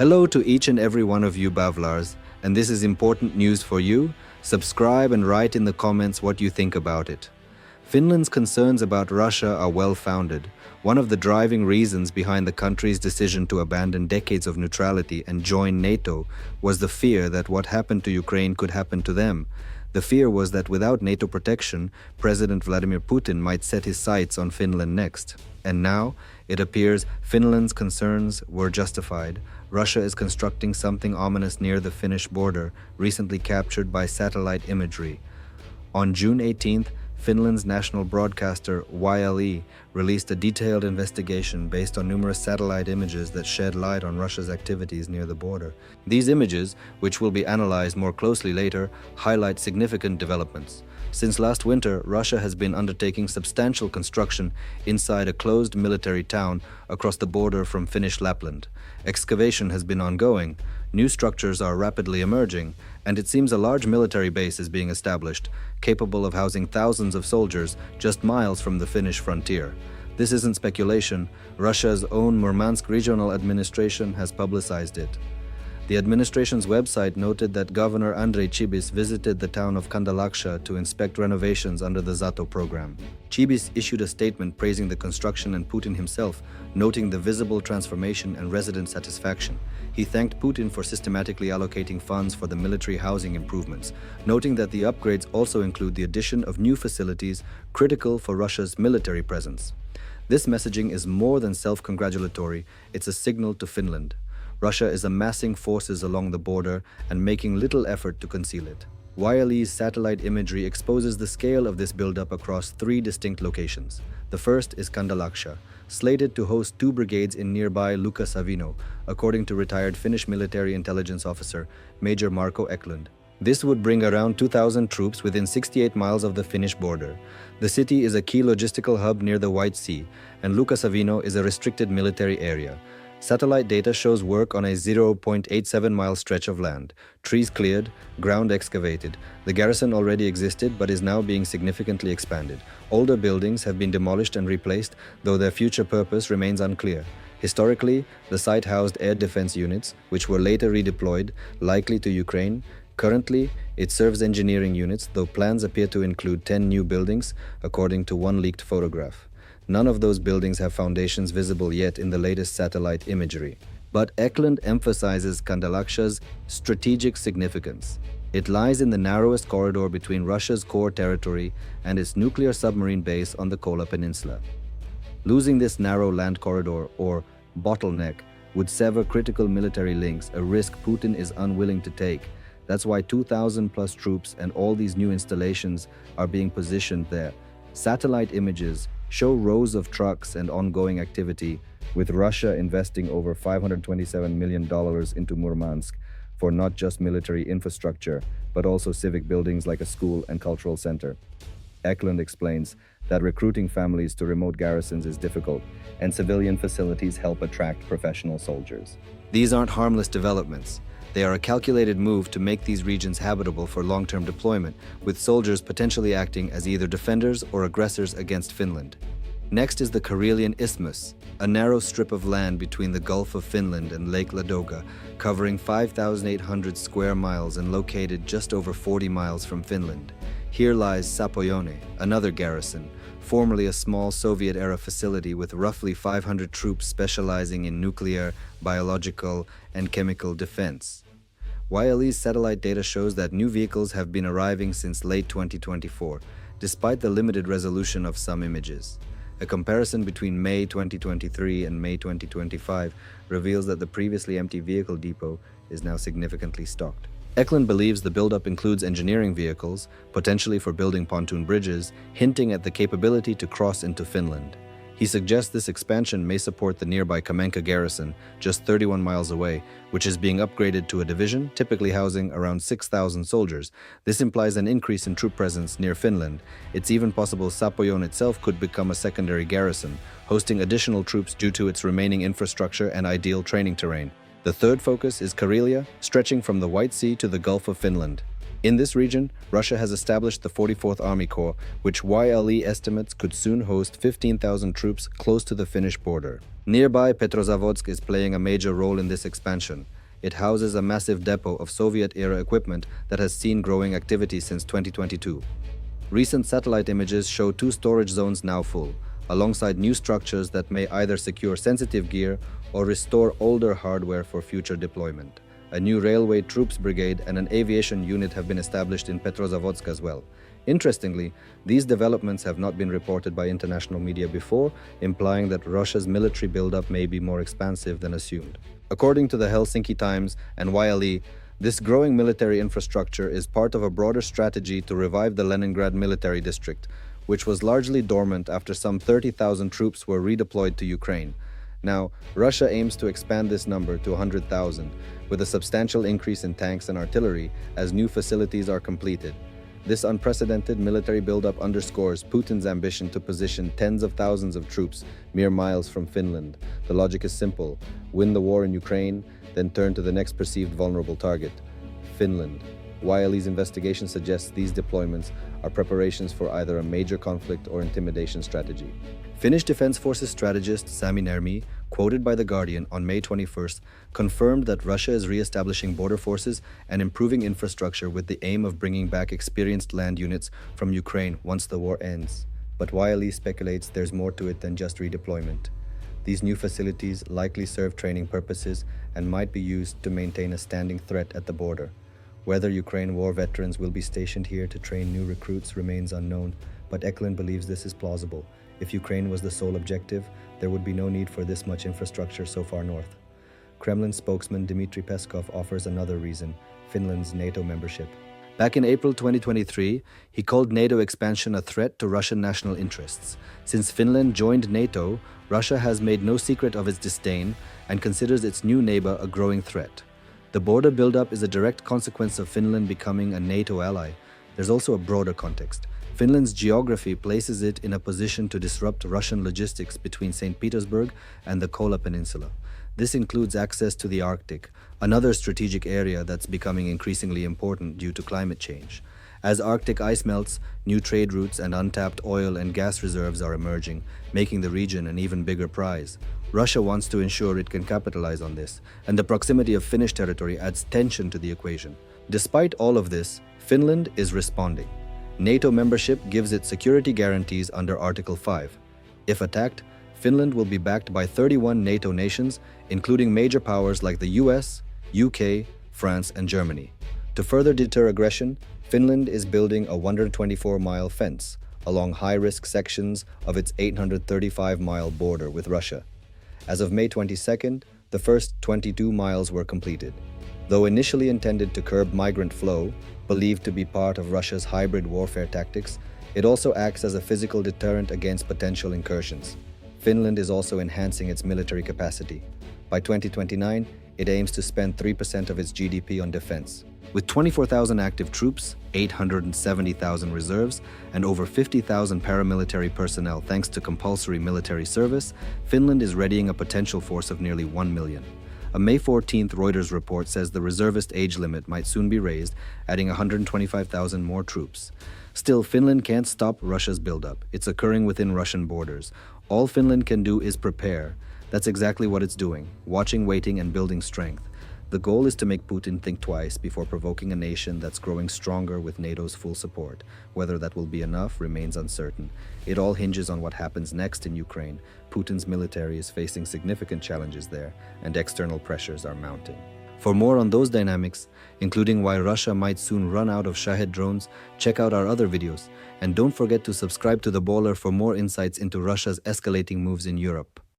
Hello to each and every one of you BAWLERs, and this is important news for you. Subscribe and write in the comments what you think about it. Finland's concerns about Russia are well-founded. One of the driving reasons behind the country's decision to abandon decades of neutrality and join NATO was the fear that what happened to Ukraine could happen to them. The fear was that without NATO protection, President Vladimir Putin might set his sights on Finland next. And now, it appears Finland's concerns were justified. Russia is constructing something ominous near the Finnish border, recently captured by satellite imagery. On June 18th, Finland's national broadcaster, YLE, released a detailed investigation based on numerous satellite images that shed light on Russia's activities near the border. These images, which will be analyzed more closely later, highlight significant developments. Since last winter, Russia has been undertaking substantial construction inside a closed military town across the border from Finnish Lapland. Excavation has been ongoing, new structures are rapidly emerging, and it seems a large military base is being established, capable of housing thousands of soldiers just miles from the Finnish frontier. This isn't speculation. Russia's own Murmansk regional administration has publicized it. The administration's website noted that Governor Andrei Chibis visited the town of Kandalaksha to inspect renovations under the NATO program. Chibis issued a statement praising the construction and Putin himself, noting the visible transformation and resident satisfaction. He thanked Putin for systematically allocating funds for the military housing improvements, noting that the upgrades also include the addition of new facilities critical for Russia's military presence. This messaging is more than self-congratulatory, it's a signal to Finland. Russia is amassing forces along the border and making little effort to conceal it. YLE's satellite imagery exposes the scale of this buildup across three distinct locations. The first is Kandalaksha, slated to host 2 brigades in nearby Luukka Savino, according to retired Finnish military intelligence officer Major Marko Eklund. This would bring around 2,000 troops within 68 miles of the Finnish border. The city is a key logistical hub near the White Sea, and Luukka Savino is a restricted military area. Satellite data shows work on a 0.87-mile stretch of land, trees cleared, ground excavated. The garrison already existed but is now being significantly expanded. Older buildings have been demolished and replaced, though their future purpose remains unclear. Historically, the site housed air defense units, which were later redeployed, likely to Ukraine. Currently, it serves engineering units, though plans appear to include 10 new buildings, according to one leaked photograph. None of those buildings have foundations visible yet in the latest satellite imagery. But Eklund emphasizes Kandalaksha's strategic significance. It lies in the narrowest corridor between Russia's core territory and its nuclear submarine base on the Kola Peninsula. Losing this narrow land corridor, or bottleneck, would sever critical military links, a risk Putin is unwilling to take. That's why 2,000 plus troops and all these new installations are being positioned there. Satellite images show rows of trucks and ongoing activity, with Russia investing over $527 million into Murmansk for not just military infrastructure, but also civic buildings like a school and cultural center. Eklund explains that recruiting families to remote garrisons is difficult, and civilian facilities help attract professional soldiers. These aren't harmless developments. They are a calculated move to make these regions habitable for long-term deployment, with soldiers potentially acting as either defenders or aggressors against Finland. Next is the Karelian Isthmus, a narrow strip of land between the Gulf of Finland and Lake Ladoga, covering 5,800 square miles and located just over 40 miles from Finland. Here lies Sapoyone, another garrison, formerly a small Soviet-era facility with roughly 500 troops specializing in nuclear, biological, and chemical defense. YLE's satellite data shows that new vehicles have been arriving since late 2024, despite the limited resolution of some images. A comparison between May 2023 and May 2025 reveals that the previously empty vehicle depot is now significantly stocked. Eklund believes the buildup includes engineering vehicles, potentially for building pontoon bridges, hinting at the capability to cross into Finland. He suggests this expansion may support the nearby Kamenka Garrison, just 31 miles away, which is being upgraded to a division, typically housing around 6,000 soldiers. This implies an increase in troop presence near Finland. It's even possible Sapoyone itself could become a secondary garrison, hosting additional troops due to its remaining infrastructure and ideal training terrain. The third focus is Karelia, stretching from the White Sea to the Gulf of Finland. In this region, Russia has established the 44th Army Corps, which YLE estimates could soon host 15,000 troops close to the Finnish border. Nearby, Petrozavodsk is playing a major role in this expansion. It houses a massive depot of Soviet-era equipment that has seen growing activity since 2022. Recent satellite images show 2 storage zones now full, alongside new structures that may either secure sensitive gear or restore older hardware for future deployment. A new railway troops brigade and an aviation unit have been established in Petrozavodsk as well. Interestingly, these developments have not been reported by international media before, implying that Russia's military buildup may be more expansive than assumed. According to the Helsinki Times and YLE, this growing military infrastructure is part of a broader strategy to revive the Leningrad military district, which was largely dormant after some 30,000 troops were redeployed to Ukraine. Now, Russia aims to expand this number to 100,000, with a substantial increase in tanks and artillery as new facilities are completed. This unprecedented military buildup underscores Putin's ambition to position tens of thousands of troops mere miles from Finland. The logic is simple: win the war in Ukraine, then turn to the next perceived vulnerable target, Finland. YLE's investigation suggests these deployments are preparations for either a major conflict or intimidation strategy. Finnish Defense Forces strategist Sami Närmi, quoted by The Guardian on May 21st, confirmed that Russia is re-establishing border forces and improving infrastructure with the aim of bringing back experienced land units from Ukraine once the war ends. But YLE speculates there's more to it than just redeployment. These new facilities likely serve training purposes and might be used to maintain a standing threat at the border. Whether Ukraine war veterans will be stationed here to train new recruits remains unknown, but Eklund believes this is plausible. If Ukraine was the sole objective, there would be no need for this much infrastructure so far north. Kremlin spokesman Dmitry Peskov offers another reason: Finland's NATO membership. Back in April 2023, he called NATO expansion a threat to Russian national interests. Since Finland joined NATO, Russia has made no secret of its disdain and considers its new neighbor a growing threat. The border buildup is a direct consequence of Finland becoming a NATO ally. There's also a broader context. Finland's geography places it in a position to disrupt Russian logistics between St. Petersburg and the Kola Peninsula. This includes access to the Arctic, another strategic area that's becoming increasingly important due to climate change. As Arctic ice melts, new trade routes and untapped oil and gas reserves are emerging, making the region an even bigger prize. Russia wants to ensure it can capitalize on this, and the proximity of Finnish territory adds tension to the equation. Despite all of this, Finland is responding. NATO membership gives it security guarantees under Article 5. If attacked, Finland will be backed by 31 NATO nations, including major powers like the US, UK, France, and Germany. To further deter aggression, Finland is building a 124-mile fence along high-risk sections of its 835-mile border with Russia. As of May 22nd, the first 22 miles were completed. Though initially intended to curb migrant flow, believed to be part of Russia's hybrid warfare tactics, it also acts as a physical deterrent against potential incursions. Finland is also enhancing its military capacity. By 2029, it aims to spend 3% of its GDP on defense. With 24,000 active troops, 870,000 reserves, and over 50,000 paramilitary personnel thanks to compulsory military service, Finland is readying a potential force of nearly 1 million. A May 14th Reuters report says the reservist age limit might soon be raised, adding 125,000 more troops. Still, Finland can't stop Russia's buildup. It's occurring within Russian borders. All Finland can do is prepare. That's exactly what it's doing, watching, waiting, and building strength. The goal is to make Putin think twice before provoking a nation that's growing stronger with NATO's full support. Whether that will be enough remains uncertain. It all hinges on what happens next in Ukraine. Putin's military is facing significant challenges there, and external pressures are mounting. For more on those dynamics, including why Russia might soon run out of Shahed drones, check out our other videos. And don't forget to subscribe to the BAWLER for more insights into Russia's escalating moves in Europe.